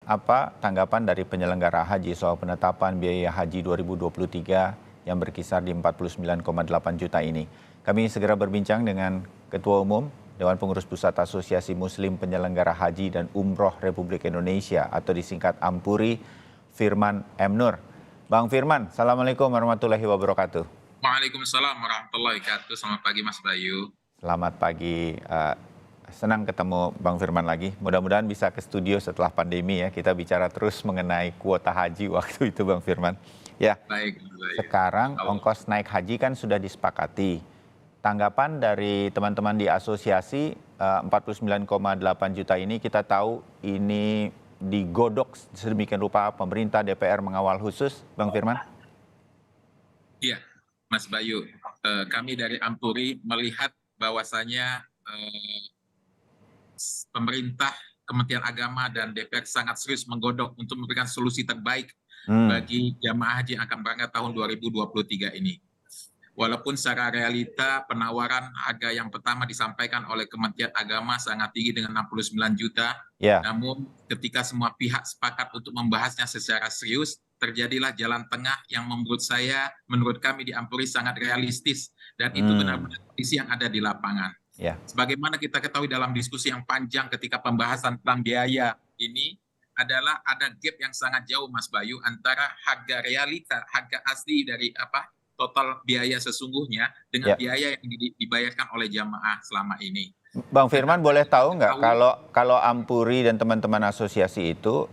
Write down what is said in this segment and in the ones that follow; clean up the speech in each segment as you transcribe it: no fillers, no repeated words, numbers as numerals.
apa tanggapan dari penyelenggara haji soal penetapan biaya haji 2023 yang berkisar di 49,8 juta ini? Kami segera berbincang dengan Ketua Umum Dewan Pengurus Pusat Asosiasi Muslim Penyelenggara Haji dan Umroh Republik Indonesia atau disingkat AMPURI, Firman M. Nur. Bang Firman, Assalamualaikum warahmatullahi wabarakatuh. Waalaikumsalam warahmatullahi wabarakatuh. Selamat pagi Mas Bayu. Selamat pagi. Senang ketemu Bang Firman lagi. Mudah-mudahan bisa ke studio setelah pandemi ya. Kita bicara terus mengenai kuota haji waktu itu Bang Firman. Ya. Baik. Sekarang ongkos naik haji kan sudah disepakati. Tanggapan dari teman-teman di asosiasi 49,8 juta ini kita tahu ini digodok sedemikian rupa pemerintah DPR mengawal khusus, Bang Firman? Iya, Mas Bayu. Kami dari AMPURI melihat bahwasanya pemerintah, Kementerian Agama dan DPR sangat serius menggodok untuk memberikan solusi terbaik bagi jamaah haji yang akan berangkat tahun 2023 ini. Walaupun secara realita penawaran harga yang pertama disampaikan oleh Kementerian Agama sangat tinggi dengan 69 juta, namun ketika semua pihak sepakat untuk membahasnya secara serius, terjadilah jalan tengah yang menurut kami di AMPURI sangat realistis, dan itu benar-benar kondisi yang ada di lapangan. Sebagaimana kita ketahui dalam diskusi yang panjang ketika pembahasan tentang biaya ini, adalah ada gap yang sangat jauh Mas Bayu antara harga realita, harga asli dari total biaya sesungguhnya dengan biaya yang dibayarkan oleh jamaah selama ini. Bang Firman, boleh tahu nggak kalau AMPURI dan teman-teman asosiasi itu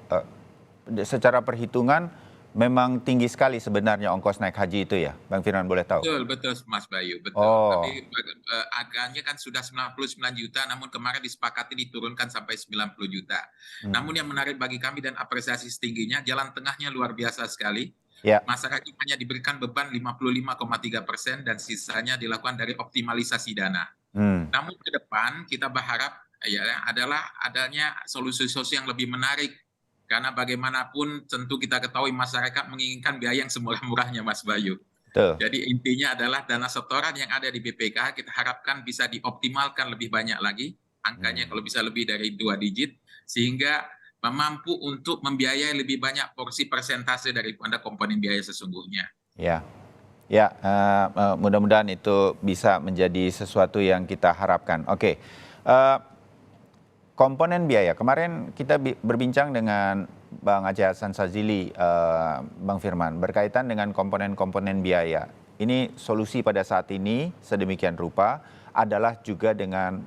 secara perhitungan memang tinggi sekali sebenarnya ongkos naik haji itu ya, Bang Firman, boleh tahu? Betul Mas Bayu, betul. Tapi harganya kan sudah 99 juta, namun kemarin disepakati diturunkan sampai 90 juta. Namun yang menarik bagi kami dan apresiasi setingginya, jalan tengahnya luar biasa sekali. Masyarakat hanya diberikan beban 55,3% dan sisanya dilakukan dari optimalisasi dana. Namun ke depan kita berharap adalah adanya solusi-solusi yang lebih menarik. Karena bagaimanapun tentu kita ketahui masyarakat menginginkan biaya yang semurah-murahnya Mas Bayu. Jadi intinya adalah dana setoran yang ada di BPK kita harapkan bisa dioptimalkan lebih banyak lagi. Angkanya kalau bisa lebih dari 2 digit. Sehingga mampu untuk membiayai lebih banyak porsi persentase daripada komponen biaya sesungguhnya. Mudah-mudahan itu bisa menjadi sesuatu yang kita harapkan. Oke. Komponen biaya, kemarin kita berbincang dengan Bang Aceh Hasan Sazili, Bang Firman, berkaitan dengan komponen-komponen biaya. Ini solusi pada saat ini sedemikian rupa adalah juga dengan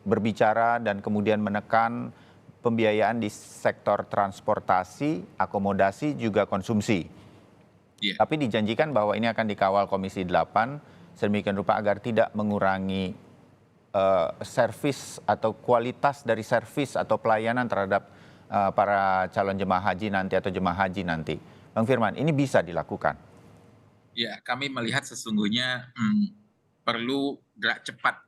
berbicara dan kemudian menekan pembiayaan di sektor transportasi, akomodasi, juga konsumsi. Tapi dijanjikan bahwa ini akan dikawal Komisi 8 sedemikian rupa agar tidak mengurangi servis atau kualitas dari servis atau pelayanan terhadap para calon jemaah haji nanti atau jemaah haji nanti. Bang Firman, ini bisa dilakukan? Ya, kami melihat sesungguhnya perlu gerak cepat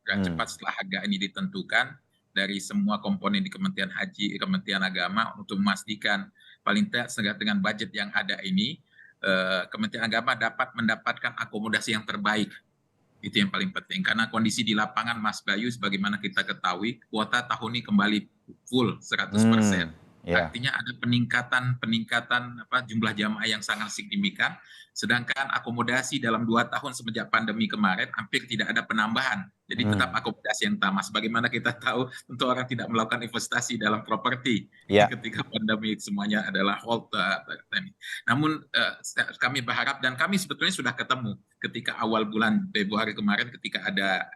cepat setelah harga ini ditentukan dari semua komponen di Kementerian Haji, Kementerian Agama untuk memastikan paling tidak dengan budget yang ada ini, Kementerian Agama dapat mendapatkan akomodasi yang terbaik. Itu yang paling penting. Karena kondisi di lapangan Mas Bayu, sebagaimana kita ketahui, kuota tahun ini kembali full 100%. Artinya ada peningkatan jumlah jamaah yang sangat signifikan, sedangkan akomodasi dalam 2 tahun semenjak pandemi kemarin hampir tidak ada penambahan. Jadi tetap akomodasi yang sama. Sebagaimana kita tahu, tentu orang tidak melakukan investasi dalam properti ketika pandemi semuanya adalah hold. Namun kami berharap dan kami sebetulnya sudah ketemu ketika awal bulan Februari kemarin ketika ada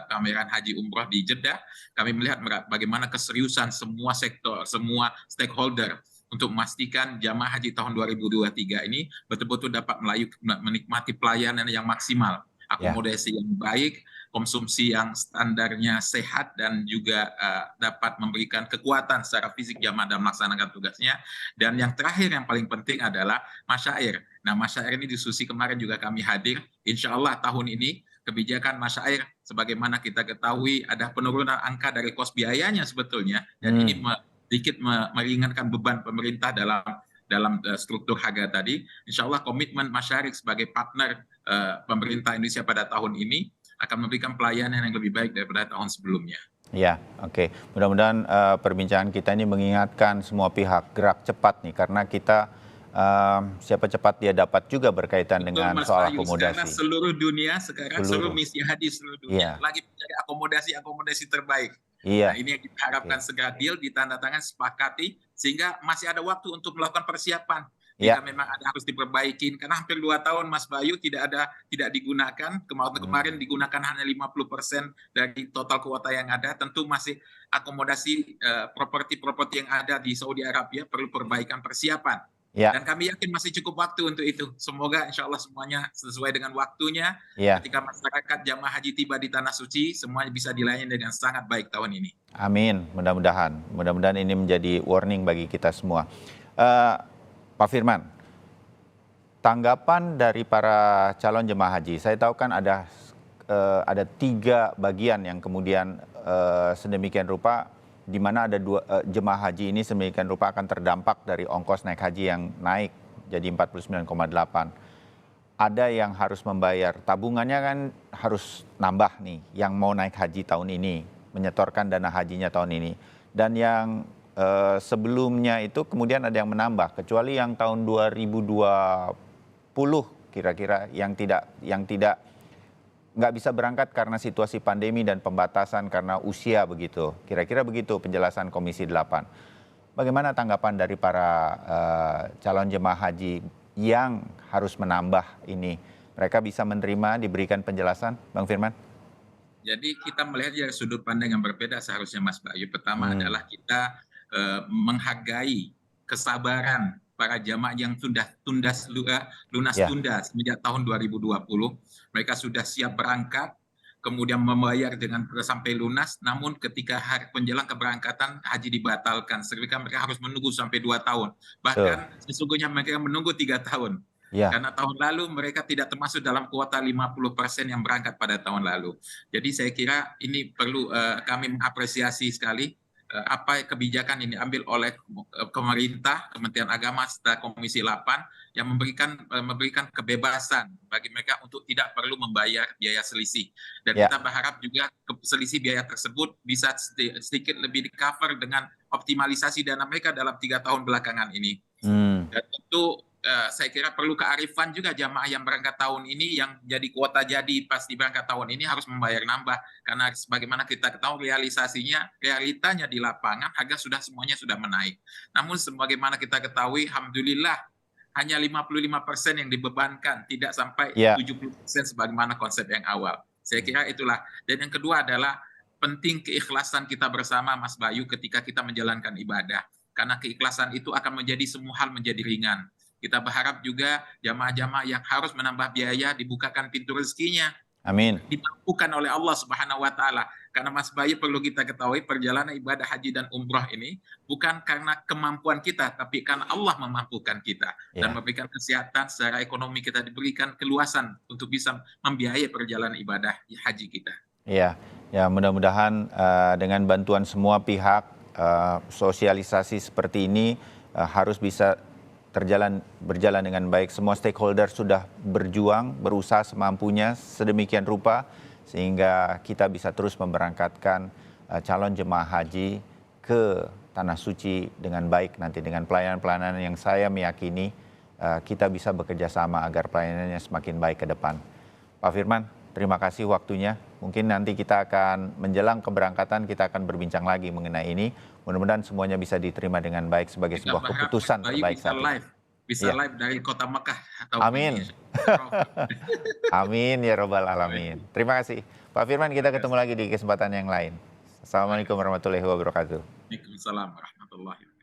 pameran haji umroh di Jeddah, kami melihat bagaimana keseriusan semua sektor, semua stakeholder untuk memastikan jamaah haji tahun 2023 ini betul-betul dapat menikmati pelayanan yang maksimal, akomodasi yang baik, konsumsi yang standarnya sehat, dan juga dapat memberikan kekuatan secara fisik jamaah dalam melaksanakan tugasnya. Dan yang terakhir yang paling penting adalah masyair. Nah, masyair ini diskusi kemarin juga kami hadir. Insya Allah tahun ini kebijakan masyair sebagaimana kita ketahui ada penurunan angka dari kos biayanya sebetulnya, dan ini sedikit meringankan beban pemerintah dalam struktur harga tadi. Insya Allah komitmen masyair sebagai partner pemerintah Indonesia pada tahun ini akan memberikan pelayanan yang lebih baik daripada tahun sebelumnya. Ya, oke. Mudah-mudahan perbincangan kita ini mengingatkan semua pihak gerak cepat nih, karena kita siapa cepat dia dapat juga berkaitan Betul dengan Mas soal Bayu, karena akomodasi. seluruh dunia sekarang, seluruh Seluruh. misi haji seluruh dunia Iya, lagi mencari akomodasi terbaik. Nah, iya. ini yang kita harapkan Oke. segera deal, ditandatangan, sepakati, sehingga masih ada waktu untuk melakukan persiapan. Iya. Jika memang ada harus diperbaikin, karena hampir 2 tahun Mas Bayu tidak digunakan, kemarin Hmm. digunakan hanya 50% dari total kuota yang ada, tentu masih akomodasi properti-properti yang ada di Saudi Arabia perlu perbaikan persiapan. Iya, Dan kami yakin masih cukup waktu untuk itu. Semoga insya Allah semuanya sesuai dengan waktunya. iya. Ketika masyarakat jamaah haji tiba di Tanah Suci, semuanya bisa dilayani dengan sangat baik tahun ini. Amin. Mudah-mudahan ini menjadi warning bagi kita semua. Eh, Pak Firman, tanggapan dari para calon jemaah haji. Saya tahu kan ada 3 bagian yang kemudian sedemikian rupa di mana ada 2 jemaah haji ini sedemikian rupa akan terdampak dari ongkos naik haji yang naik jadi 49,8. Ada yang harus membayar tabungannya, kan harus nambah nih yang mau naik haji tahun ini, menyetorkan dana hajinya tahun ini. Dan yang sebelumnya itu kemudian ada yang menambah, kecuali yang tahun 2020 kira-kira yang tidak nggak bisa berangkat karena situasi pandemi dan pembatasan karena usia begitu. Kira-kira begitu penjelasan Komisi 8. Bagaimana tanggapan dari para calon jemaah haji yang harus menambah ini? Mereka bisa menerima, diberikan penjelasan, Bang Firman? Jadi kita melihat dari sudut pandang yang berbeda seharusnya Mas Bayu. Pertama Hmm, adalah kita menghargai kesabaran para jamaah yang sudah lunas ya, tunda semenjak tahun 2020. Mereka sudah siap berangkat, kemudian membayar dengan sampai lunas, namun ketika hari menjelang keberangkatan haji dibatalkan. Sehingga mereka harus menunggu sampai 2 tahun. betul. Bahkan sesungguhnya mereka menunggu 3 tahun. Ya, Karena tahun lalu mereka tidak termasuk dalam kuota 50% yang berangkat pada tahun lalu. Jadi saya kira ini perlu kami mengapresiasi sekali apa kebijakan yang diambil oleh pemerintah, Kementerian Agama serta Komisi 8 yang memberikan kebebasan bagi mereka untuk tidak perlu membayar biaya selisih. Dan ya. kita berharap juga selisih biaya tersebut bisa sedikit lebih di-cover dengan optimalisasi dana mereka dalam 3 tahun belakangan ini. Hmm, Dan tentu saya kira perlu kearifan juga jamaah yang berangkat tahun ini, yang jadi kuota jadi pasti berangkat tahun ini harus membayar nambah, karena sebagaimana kita ketahui realitanya di lapangan harga semuanya sudah menaik. Namun sebagaimana kita ketahui, alhamdulillah hanya 55% yang dibebankan, tidak sampai ya. 70% sebagaimana konsep yang awal. Saya kira itulah. Dan yang kedua adalah penting keikhlasan kita bersama Mas Bayu ketika kita menjalankan ibadah. Karena keikhlasan itu akan menjadi semua hal menjadi ringan. Kita berharap juga jamaah-jamaah yang harus menambah biaya dibukakan pintu rezekinya, Amin. dimampukan oleh Allah Subhanahu wa taala. Karena Mas Bayu perlu kita ketahui perjalanan ibadah haji dan umroh ini bukan karena kemampuan kita, tapi karena Allah memampukan kita dan Ya, memberikan kesehatan secara ekonomi, kita diberikan keluasan untuk bisa membiayai perjalanan ibadah haji kita. ya, ya. Mudah-mudahan dengan bantuan semua pihak, sosialisasi seperti ini harus bisa berjalan dengan baik. Semua stakeholder sudah berjuang, berusaha semampunya sedemikian rupa sehingga kita bisa terus memberangkatkan calon jemaah haji ke Tanah Suci dengan baik nanti, dengan pelayanan-pelayanan yang saya meyakini kita bisa bekerja sama agar pelayanannya semakin baik ke depan. Pak Firman, terima kasih waktunya. Mungkin nanti kita akan menjelang keberangkatan, kita akan berbincang lagi mengenai ini. Mudah-mudahan semuanya bisa diterima dengan baik sebagai Kita sebuah berharap Mas keputusan Bayu terbaik saat ini. bisa Iya, live dari kota Mekah tahun ini. amin. Amin ya robbal alamin. Terima kasih. Pak Firman, kita ketemu lagi di kesempatan yang lain. Assalamualaikum warahmatullahi wabarakatuh. Waalaikumsalam warahmatullahi wabarakatuh.